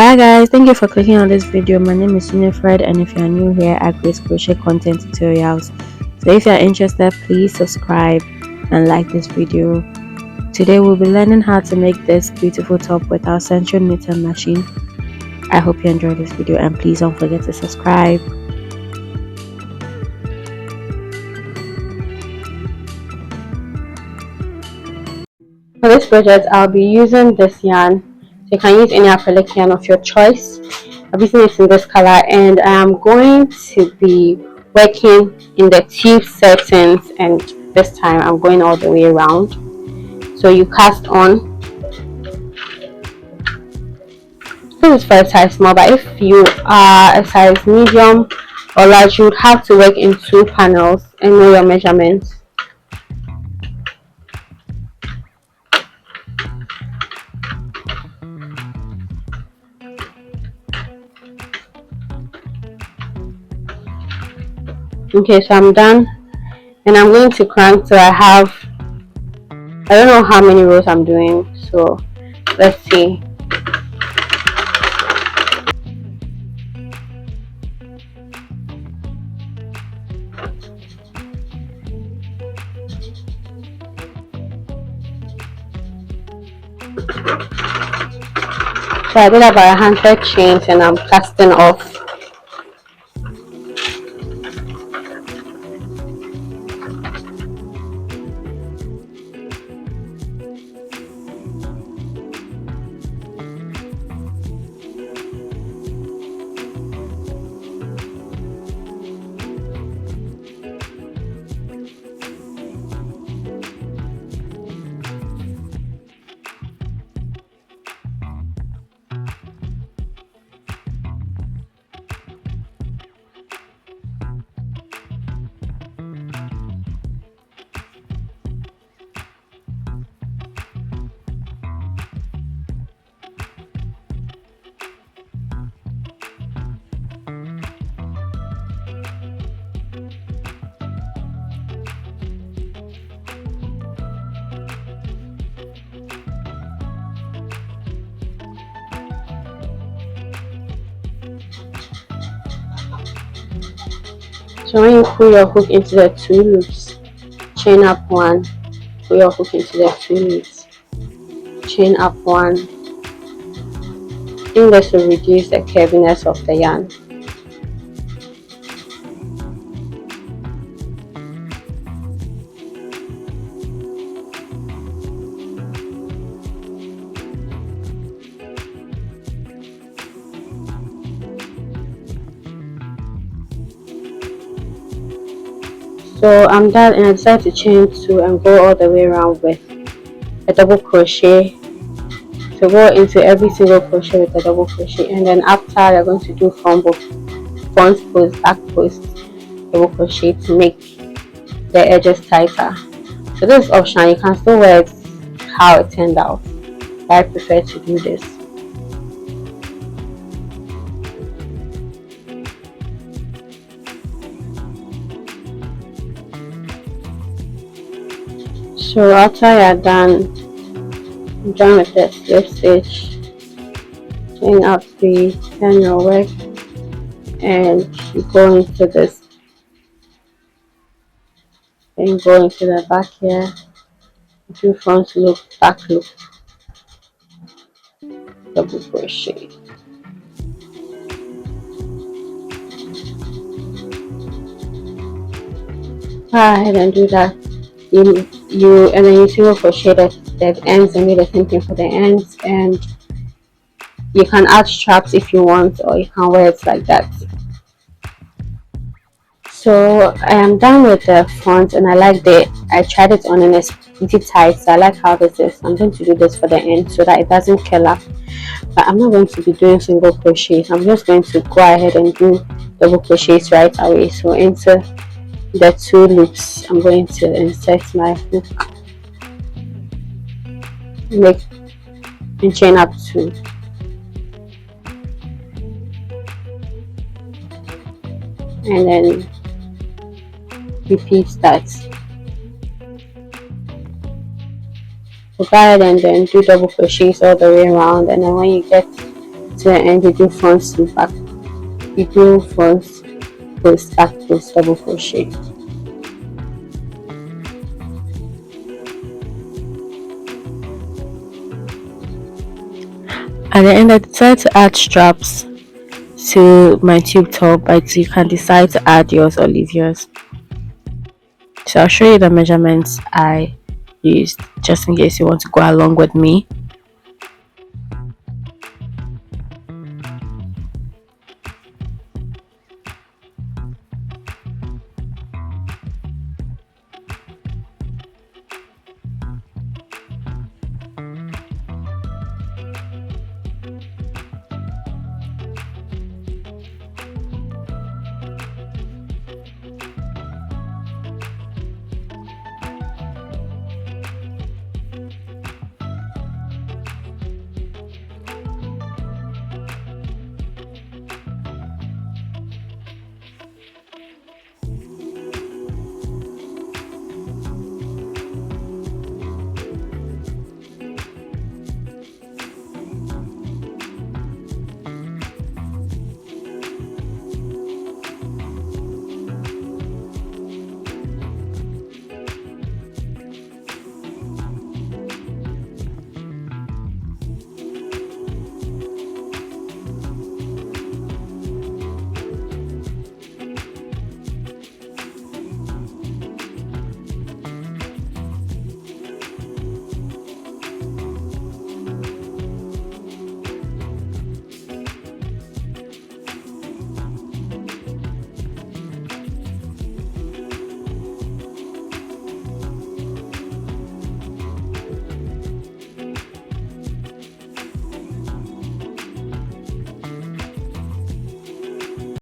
Hi guys, thank you for clicking on this video. My name is Winifred, and if you are new here, I create crochet content tutorials. So if you are interested, please subscribe and like this video. Today we'll be learning how to make this beautiful top with our Sentro Knitting Machine. I hope you enjoy this video, and please don't forget to subscribe. For this project, I'll be using this yarn. So you can use any acrylic yarn of your choice. I'm using it in this color, and I am going to be working in the tube settings, and this time I'm going all the way around. So you cast on. This is for a size small, but if you are a size medium or large, you would have to work in 2 panels and know your measurements. Okay, so I'm done, and I'm going to crank till I have, I don't know how many rows I'm doing, so let's see. So I did about 100 chains, and I'm casting off. So when you pull your hook into the 2 loops, chain up 1, pull your hook into the 2 loops, chain up 1. I think this will reduce the curviness of the yarn. So I'm done, and I decided to chain 2 and go all the way around with a double crochet. So go into every single crochet with a double crochet, and then after you're going to do front post, back post, double crochet to make the edges tighter. So this is optional, you can still wear it how it turned out. I prefer to do this. So after you're done, join with the slip stitch, chain up 3, turn your work, and you go into this, then go into the back here, do front loop, back loop, double crochet. Go ahead and do that. And then you single crochet the ends and do the same thing for the ends, and you can add straps if you want, or you can wear it like that. So I am done with the front, and I tried it on and it's pretty tight, so I like how this is. I'm going to do this for the end so that it doesn't curl up, but I'm not going to be doing single crochets. I'm just going to go ahead and do double crochets right away. So into the 2 loops, I'm going to insert my hook, make and chain up 2, and then repeat that. So go ahead and then do double crochets all the way around, and then when you get to the end, you do front to back, you do front post, back post, double crochet. At the end, I decided to add straps to my tube top, but you can decide to add yours or leave yours. So I'll show you the measurements I used just in case you want to go along with me.